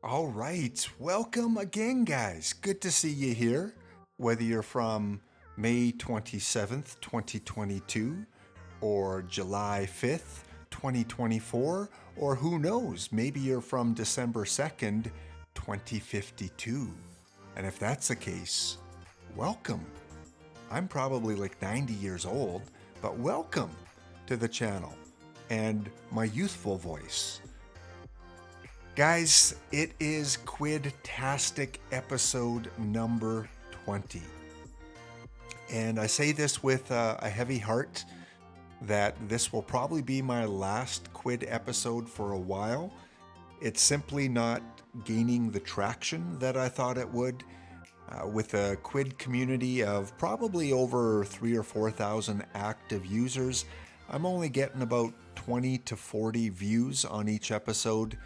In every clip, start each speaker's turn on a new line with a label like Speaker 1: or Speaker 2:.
Speaker 1: All right, welcome again, guys. Good to see you here. Whether you're from May 27th, 2022, or July 5th, 2024, or who knows, maybe you're from December 2nd, 2052. And if that's the case, welcome. I'm probably like 90 years old, but welcome to the channel and my youthful voice. Guys, it is Quidd-tastic episode number 20. And I say this with a heavy heart that this will probably be my last Quidd episode for a while. It's simply not gaining the traction that I thought it would. With a Quidd community of probably over 3,000 or 4,000 active users, I'm only getting about 20 to 40 views on each episode.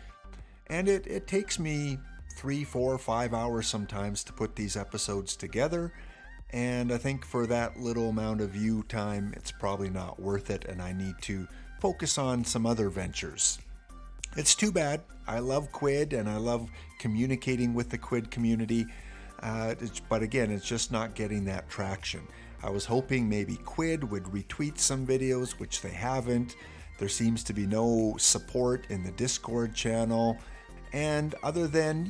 Speaker 1: And it takes me 3, 4, 5 hours sometimes to put these episodes together. And I think for that little amount of view time, it's probably not worth it, and I need to focus on some other ventures. It's too bad. I love Quidd and I love communicating with the Quidd community. But again, it's just not getting that traction. I was hoping maybe Quidd would retweet some videos, which they haven't. There seems to be no support in the Discord channel. And other than,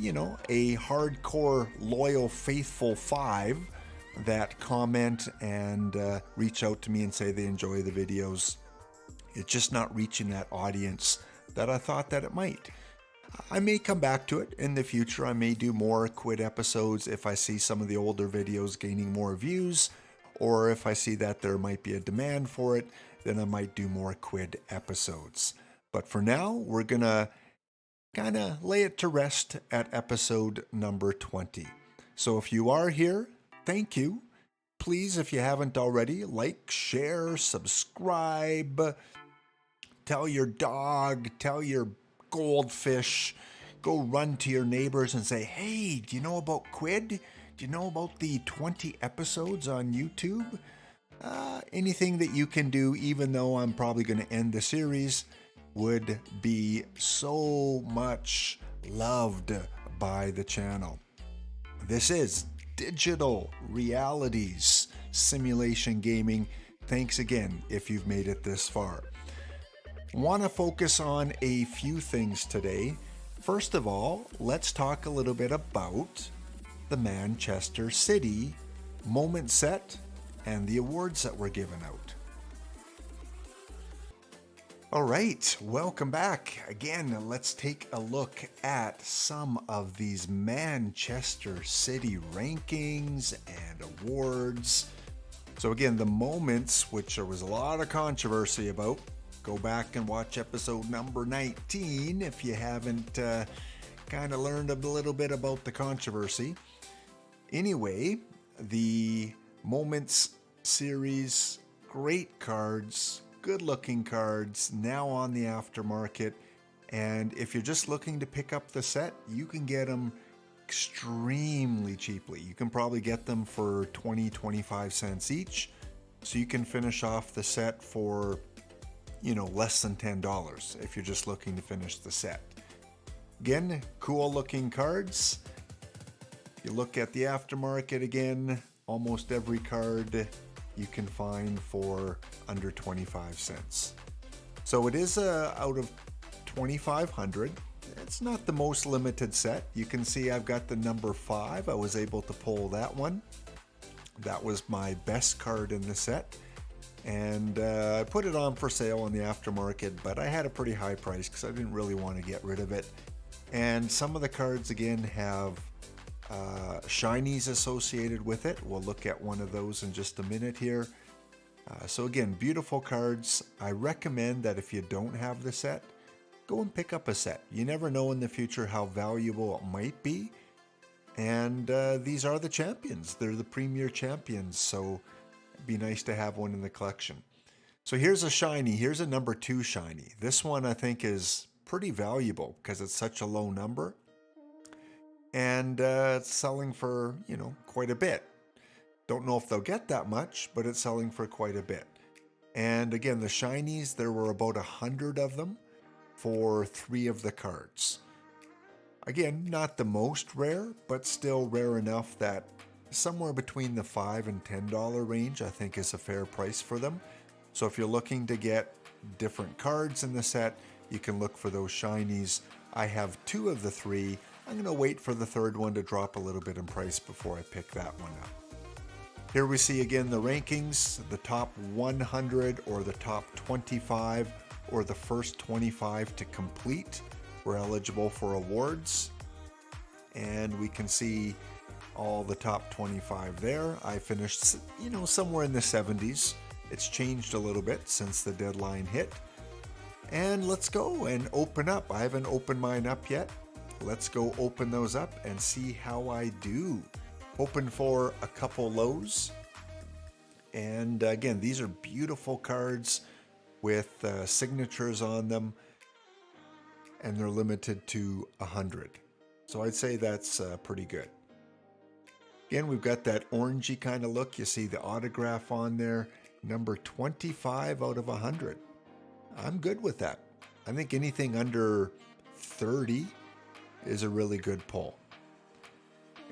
Speaker 1: a hardcore, loyal, faithful 5 that comment and reach out to me and say they enjoy the videos, it's just not reaching that audience that I thought that it might. I may come back to it in the future. I may do more Quidd episodes if I see some of the older videos gaining more views, or if I see that there might be a demand for it, then I might do more Quidd episodes. But for now, we're going to kind of lay it to rest at episode number 20. So if you are here, thank you. Please, if you haven't already, like, share, subscribe, tell your dog, tell your goldfish, go run to your neighbors and say, hey, do you know about Quidd? Do you know about the 20 episodes on YouTube? Anything that you can do, even though I'm probably going to end the series, would be so much loved by the channel. This is Digital Realities Simulation Gaming. Thanks again if you've made it this far. Want to focus on a few things today. First of all, let's talk a little bit about the Manchester City moment set and the awards that were given out. All right, welcome back. Again, let's take a look at some of these Manchester City rankings and awards. So again, the moments, which there was a lot of controversy about, go back and watch episode number 19 if you haven't kind of learned a little bit about the controversy. Anyway, the moments series, great cards, good looking cards, now on the aftermarket. And if you're just looking to pick up the set, you can get them extremely cheaply. You can probably get them for 20-25 cents each. So you can finish off the set for, less than $10 if you're just looking to finish the set. Again, cool looking cards. You look at the aftermarket again, almost every card you can find for under 25 cents. So it is out of 2,500. It's not the most limited set. You can see I've got the number 5. I was able to pull that one. That was my best card in the set. And I put it on for sale on the aftermarket, but I had a pretty high price because I didn't really want to get rid of it. And some of the cards again have shinies associated with it. We'll look at one of those in just a minute here. So again, beautiful cards. I recommend that if you don't have the set, go and pick up a set. You never know in the future how valuable it might be. And these are the champions. They're the premier champions. So it'd be nice to have one in the collection. So here's a shiny. Here's a number 2 shiny. This one I think is pretty valuable because it's such a low number. And it's selling for, quite a bit. Don't know if they'll get that much, but it's selling for quite a bit. And again, the shinies, there were about 100 of them for 3 of the cards. Again, not the most rare, but still rare enough that somewhere between the $5 and $10 range I think is a fair price for them. So if you're looking to get different cards in the set, you can look for those shinies. I have 2 of the 3. I'm going to wait for the 3rd one to drop a little bit in price before I pick that one up. Here we see again the rankings, the top 100 or the top 25 or the first 25 to complete were eligible for awards. And we can see all the top 25 there. I finished, somewhere in the 70s. It's changed a little bit since the deadline hit. And let's go and open up. I haven't opened mine up yet. Let's go open those up and see how I do. Hoping for a couple lows. And again, these are beautiful cards with signatures on them. And they're limited to 100. So I'd say that's pretty good. Again, we've got that orangey kind of look. You see the autograph on there. Number 25 out of 100. I'm good with that. I think anything under 30 is a really good pull.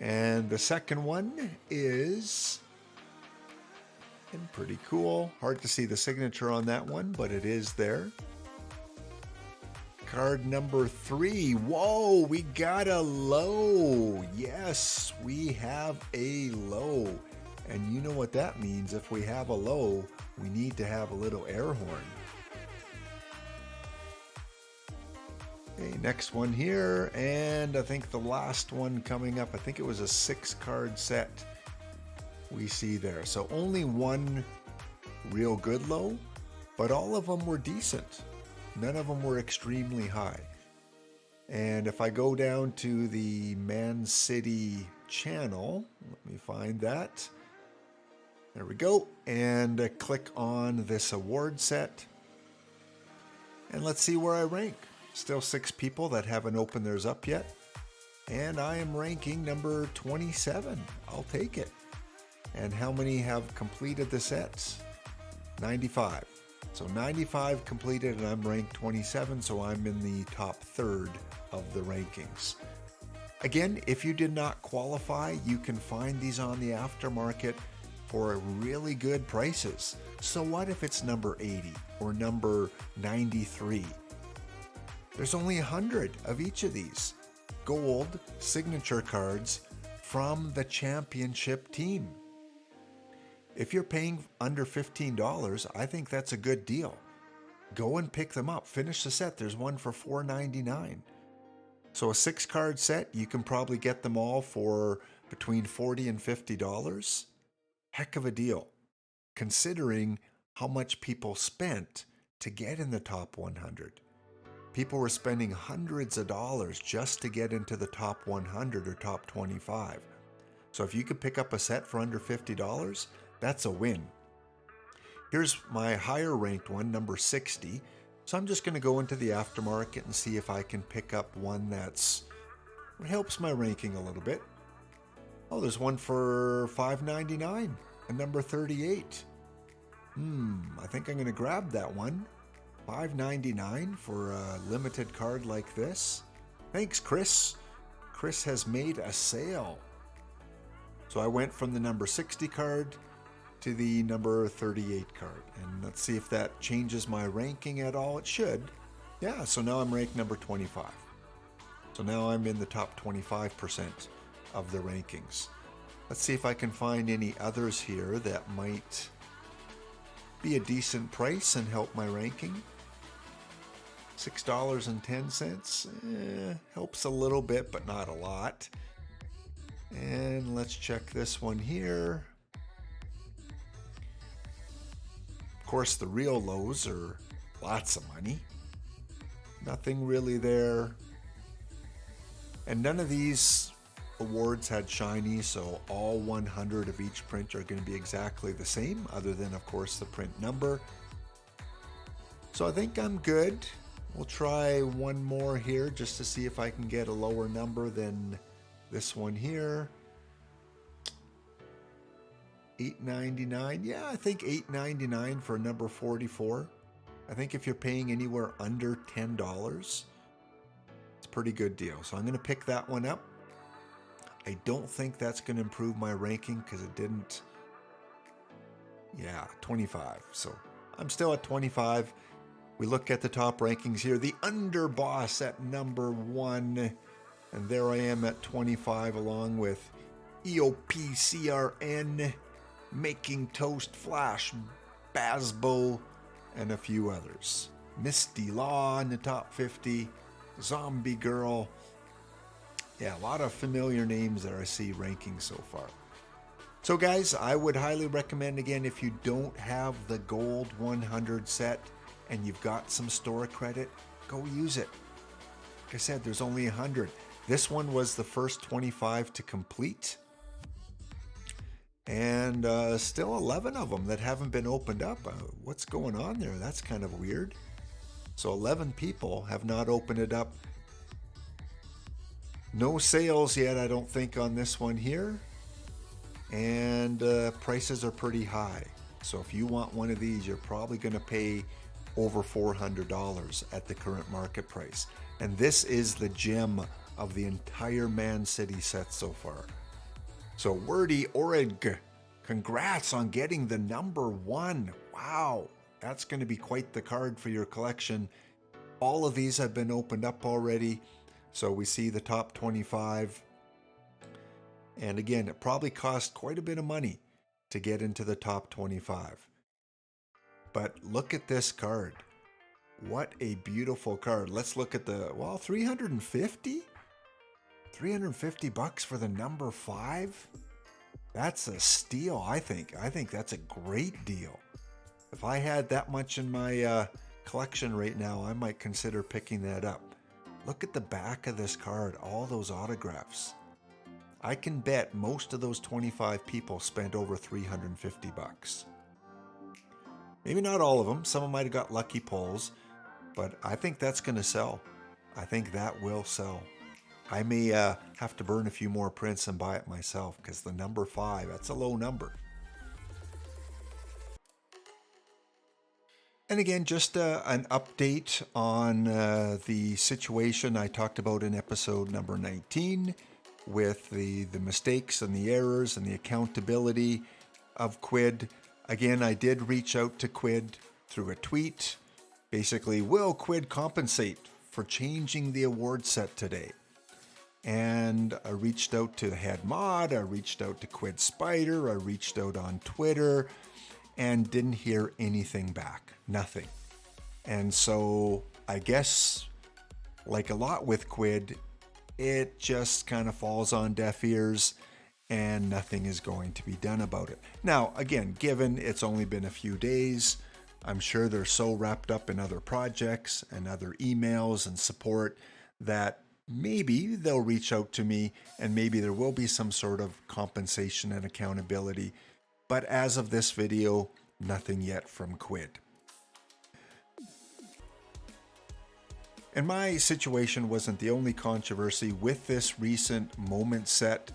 Speaker 1: And the second one is pretty cool. Hard to see the signature on that one, but it is there. Card number 3. Whoa, we got a low. Yes, we have a low. And you know what that means. If we have a low, we need to have a little air horn. Okay, next one here. And I think the last one coming up, I think it was a 6-card set we see there. So only one real good low, but all of them were decent. None of them were extremely high. And if I go down to the Man City channel, let me find that. There we go. And click on this award set. And let's see where I rank. Still 6 people that haven't opened theirs up yet. And I am ranking number 27. I'll take it. And how many have completed the sets? 95. So 95 completed and I'm ranked 27, so I'm in the top 3rd of the rankings. Again, if you did not qualify, you can find these on the aftermarket for really good prices. So what if it's number 80 or number 93? There's only 100 of each of these gold signature cards from the championship team. If you're paying under $15, I think that's a good deal. Go and pick them up. Finish the set. There's one for $4.99. So a 6-card set, you can probably get them all for between $40 and $50. Heck of a deal, considering how much people spent to get in the top 100. People were spending hundreds of dollars just to get into the top 100 or top 25. So if you could pick up a set for under $50, that's a win. Here's my higher ranked one, number 60. So I'm just going to go into the aftermarket and see if I can pick up one that helps my ranking a little bit. Oh, there's one for $5.99, a number 38. I think I'm going to grab that one. $5.99 for a limited card like this. Thanks, Chris. Chris has made a sale. So I went from the number 60 card to the number 38 card. And let's see if that changes my ranking at all. It should. Yeah, so now I'm ranked number 25. So now I'm in the top 25% of the rankings. Let's see if I can find any others here that might be a decent price and help my ranking. $6.10 helps a little bit, but not a lot. And let's check this one here. Of course, the real lows are lots of money. Nothing really there. And none of these awards had shiny, so all 100 of each print are going to be exactly the same, other than, of course, the print number. So I think I'm good. We'll try one more here just to see if I can get a lower number than this one here. $8.99. Yeah, I think $8.99 for number 44. I think if you're paying anywhere under $10, it's pretty good deal. So I'm going to pick that one up. I don't think that's going to improve my ranking because it didn't. Yeah, 25. So I'm still at 25. We look at the top rankings here. The Underboss at number 1. And there I am at 25 along with EOPCRN, Making Toast, Flash, Basbo, and a few others. Misty Law in the top 50. Zombie Girl. Yeah, a lot of familiar names that I see ranking so far. So guys, I would highly recommend, again, if you don't have the Gold 100 set and you've got some store credit, go use it. Like I said, there's only 100. This one was the first 25 to complete. And still 11 of them that haven't been opened up. What's going on there? That's kind of weird. So 11 people have not opened it up. No sales yet, I don't think, on this one here. And prices are pretty high. So if you want one of these, you're probably going to pay over $400 at the current market price. And this is the gem of the entire Man City set so far. So Wordy Orig, congrats on getting the number 1. Wow, that's going to be quite the card for your collection. All of these have been opened up already. So we see the top 25. And again, it probably cost quite a bit of money to get into the top 25. But look at this card. What a beautiful card. Let's look at the, well, 350? 350 bucks for the number 5? That's a steal, I think. I think that's a great deal. If I had that much in my collection right now, I might consider picking that up. Look at the back of this card, all those autographs. I can bet most of those 25 people spent over 350 bucks. Maybe not all of them. Some of them might have got lucky pulls, but I think that's going to sell. I think that will sell. I may have to burn a few more prints and buy it myself because the number 5, that's a low number. And again, just an update on the situation I talked about in episode number 19 with the mistakes and the errors and the accountability of Quidd. Again, I did reach out to Quidd through a tweet. Basically, will Quidd compensate for changing the award set today? And I reached out to Head Mod, I reached out to Quidd Spider, I reached out on Twitter, and didn't hear anything back. Nothing. And so I guess, like a lot with Quidd, it just kind of falls on deaf ears and nothing is going to be done about it. Now, again, given it's only been a few days, I'm sure they're so wrapped up in other projects and other emails and support that maybe they'll reach out to me and maybe there will be some sort of compensation and accountability. But as of this video, nothing yet from Quidd. And my situation wasn't the only controversy with this recent moment set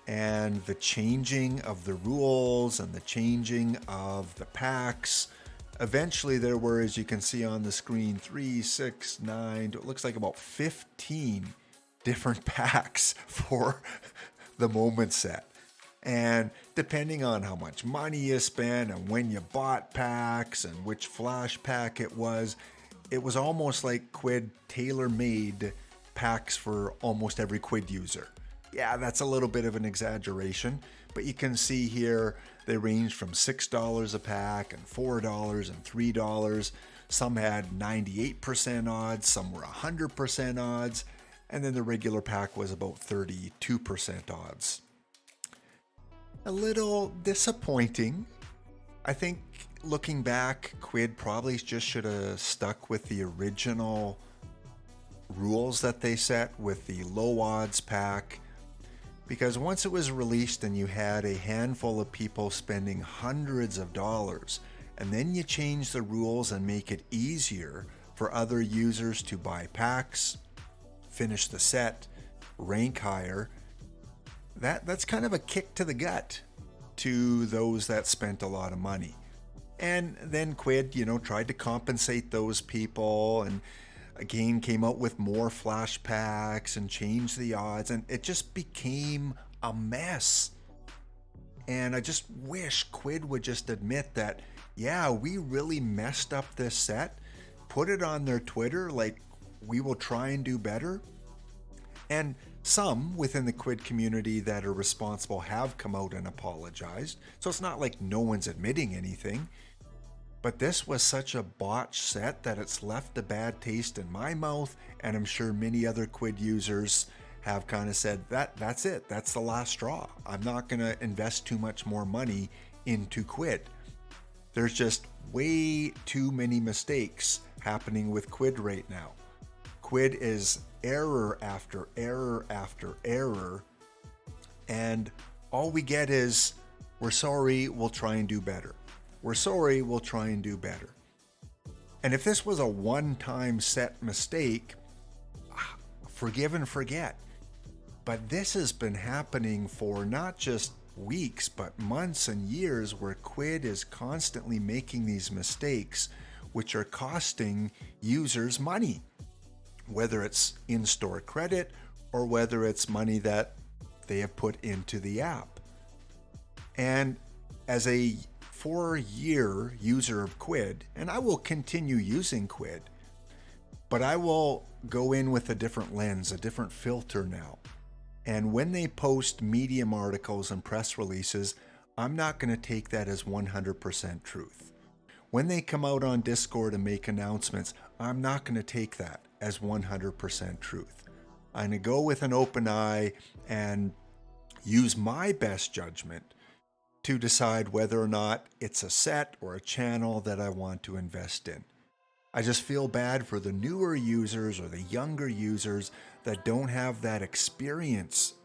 Speaker 1: and the changing of the rules and the changing of the packs. Eventually there were, as you can see on the screen, 3, 6, 9, it looks like about 15 different packs for the moment set. And depending on how much money you spent and when you bought packs and which flash pack it was almost like Quidd tailor-made packs for almost every Quidd user. Yeah, that's a little bit of an exaggeration, but you can see here they range from $6 a pack and $4 and $3. Some had 98% odds, some were 100% odds, and then the regular pack was about 32% odds. A little disappointing. I think looking back, Quidd probably just should have stuck with the original rules that they set with the low odds pack, because once it was released and you had a handful of people spending hundreds of dollars, and then you change the rules and make it easier for other users to buy packs, finish the set, rank higher, that's kind of a kick to the gut to those that spent a lot of money. And then Quidd, tried to compensate those people. And again came out with more flash packs and changed the odds, and it just became a mess. And I just wish Quidd would just admit that, yeah, we really messed up this set, put it on their Twitter, like, we will try and do better. And some within the Quidd community that are responsible have come out and apologized. So it's not like no one's admitting anything. But this was such a botched set that it's left a bad taste in my mouth, and I'm sure many other Quidd users have kind of said, that's it, that's the last straw. I'm not going to invest too much more money into Quidd. There's just way too many mistakes happening with Quidd right now. Quidd is error after error after error, and all we get is, we're sorry, we'll try and do better. We're sorry, we'll try and do better. And if this was a one-time set mistake, forgive and forget. But this has been happening for not just weeks, but months and years, where Quidd is constantly making these mistakes, which are costing users money, whether it's in-store credit or whether it's money that they have put into the app. And as a 4-year user of Quidd, and I will continue using Quidd, but I will go in with a different lens, a different filter now. And when they post Medium articles and press releases, I'm not going to take that as 100% truth. When they come out on Discord and make announcements, I'm not going to take that as 100% truth. I'm going to go with an open eye and use my best judgment to decide whether or not it's a set or a channel that I want to invest in. I just feel bad for the newer users or the younger users that don't have that experience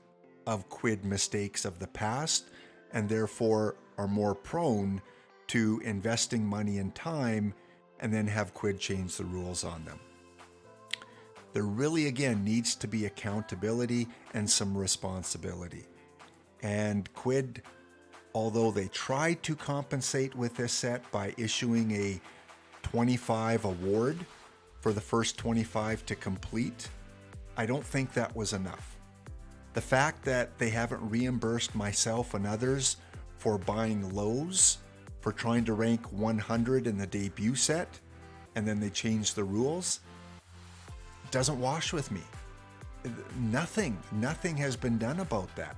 Speaker 1: of Quidd mistakes of the past, and therefore are more prone to investing money and time and then have Quidd change the rules on them. There really, again, needs to be accountability and some responsibility. And Quidd, although they tried to compensate with this set by issuing a 25 award for the first 25 to complete, I don't think that was enough. The fact that they haven't reimbursed myself and others for buying lows, for trying to rank 100 in the debut set, and then they changed the rules, doesn't wash with me. Nothing has been done about that.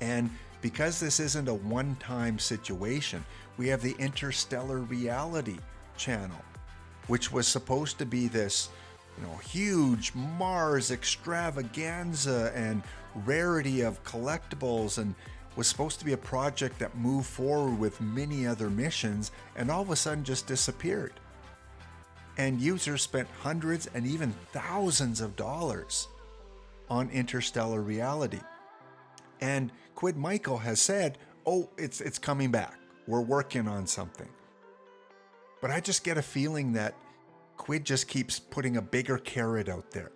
Speaker 1: And because this isn't a one-time situation, we have the Interstellar Reality channel, which was supposed to be this, huge Mars extravaganza and rarity of collectibles, and was supposed to be a project that moved forward with many other missions, and all of a sudden just disappeared. And users spent hundreds and even thousands of dollars on Interstellar Reality. And Quidd Michael has said, oh, it's coming back. We're working on something. But I just get a feeling that Quidd just keeps putting a bigger carrot out there.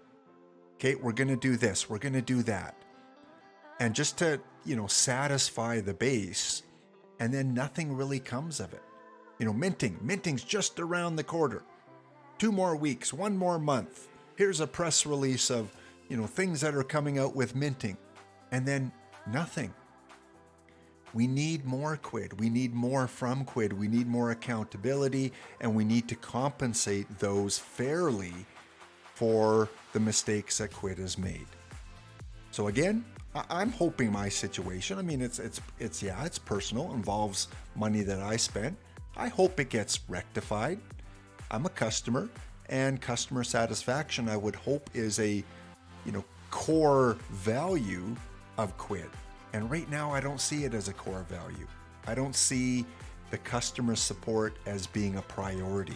Speaker 1: Okay, we're going to do this, we're going to do that. And just to, satisfy the base, and then nothing really comes of it. Minting's just around the corner. 2 more weeks, 1 more month. Here's a press release of, things that are coming out with minting. And then nothing. We need more Quidd. We need more from Quidd. We need more accountability, and we need to compensate those fairly for the mistakes that Quidd has made. So again, I'm hoping my situation, it's personal, involves money that I spent. I hope it gets rectified. I'm a customer, and customer satisfaction, I would hope, is a, core value of Quidd. And right now, I don't see it as a core value. I don't see the customer support as being a priority.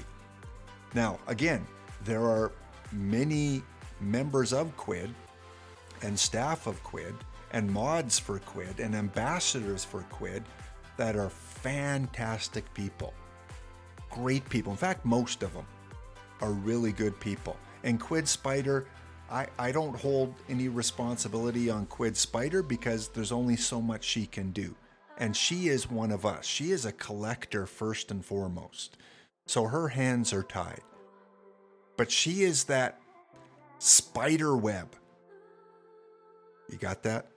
Speaker 1: Now, again, there are many members of Quidd and staff of Quidd and mods for Quidd and ambassadors for Quidd that are fantastic people. Great people. In fact, most of them are really good people. And Quidd Spider, I don't hold any responsibility on Quidd Spider because there's only so much she can do. And she is one of us. She is a collector first and foremost. So her hands are tied. But she is that spider web. You got that?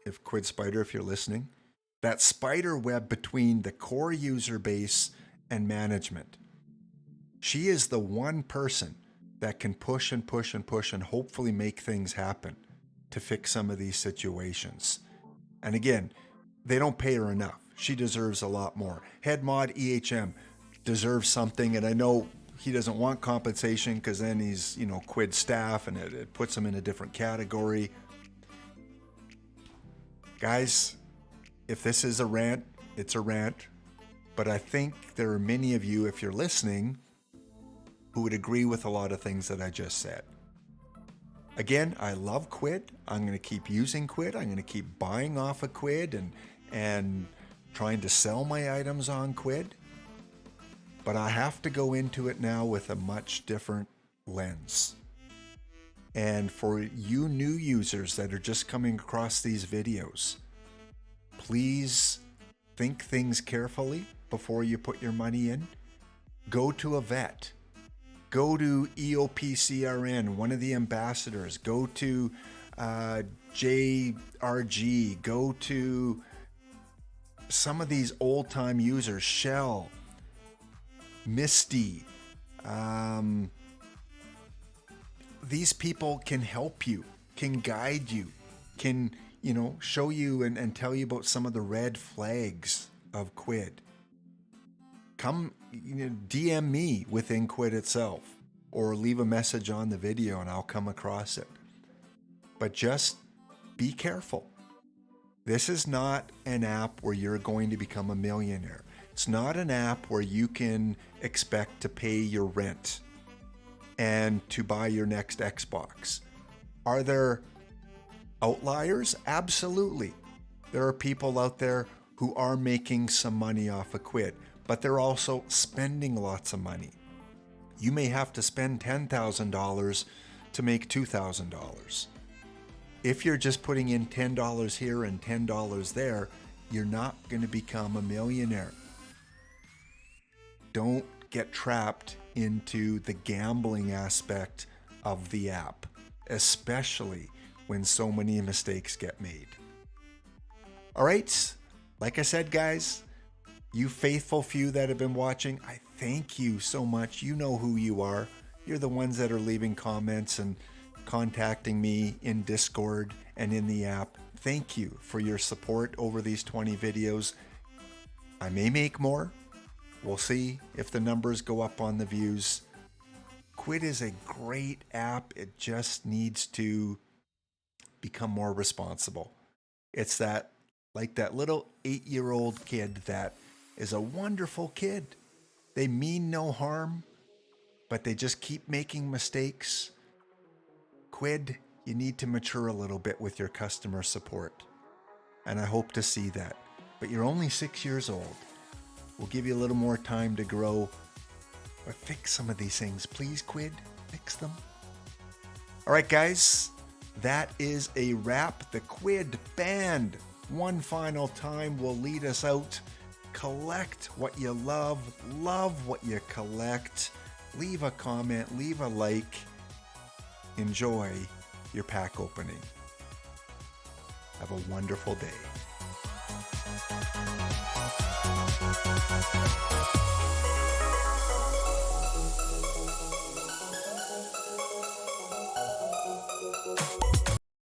Speaker 1: If Quidd Spider, if you're listening, that spider web between the core user base and management. She is the one person that can push and push and push and hopefully make things happen to fix some of these situations. And again, they don't pay her enough. She deserves a lot more. Head mod EHM deserves something, and I know he doesn't want compensation because then he's, Quidd staff, and it puts him in a different category. Guys, if this is a rant, it's a rant. But I think there are many of you, if you're listening, who would agree with a lot of things that I just said. Again, I love Quidd. I'm going to keep using Quidd. I'm going to keep buying off of Quidd and trying to sell my items on Quidd. But I have to go into it now with a much different lens. And for you new users that are just coming across these videos, please think things carefully before you put your money in. Go to a vet. Go to EOPCRN, one of the ambassadors. Go to JRG. Go to some of these old-time users, Shell, Misty. These people can help you, can guide you, can, show you and tell you about some of the red flags of Quidd. Come, DM me within Quidd itself, or leave a message on the video and I'll come across it. But just be careful. This is not an app where you're going to become a millionaire. It's not an app where you can expect to pay your rent and to buy your next Xbox. Are there outliers? Absolutely. There are people out there who are making some money off of Quidd, but they're also spending lots of money. You may have to spend $10,000 to make $2,000. If you're just putting in $10 here and $10 there, you're not going to become a millionaire. Don't get trapped into the gambling aspect of the app, especially when so many mistakes get made. All right, like I said, guys, you faithful few that have been watching, I thank you so much. You know who you are. You're the ones that are leaving comments and contacting me in Discord and in the app. Thank you for your support over these 20 videos. I may make more. We'll see if the numbers go up on the views. Quidd is a great app. It just needs to become more responsible. It's that little 8-year-old kid that is a wonderful kid. They mean no harm, but they just keep making mistakes. Quidd, you need to mature a little bit with your customer support. And I hope to see that. But you're only 6 years old. We'll give you a little more time to grow. But fix some of these things, please, Quidd. Fix them. All right, guys. That is a wrap. The Quidd band, one final time, will lead us out. Collect what you love what you collect. Leave a comment, leave a like. Enjoy your pack opening. Have a wonderful day.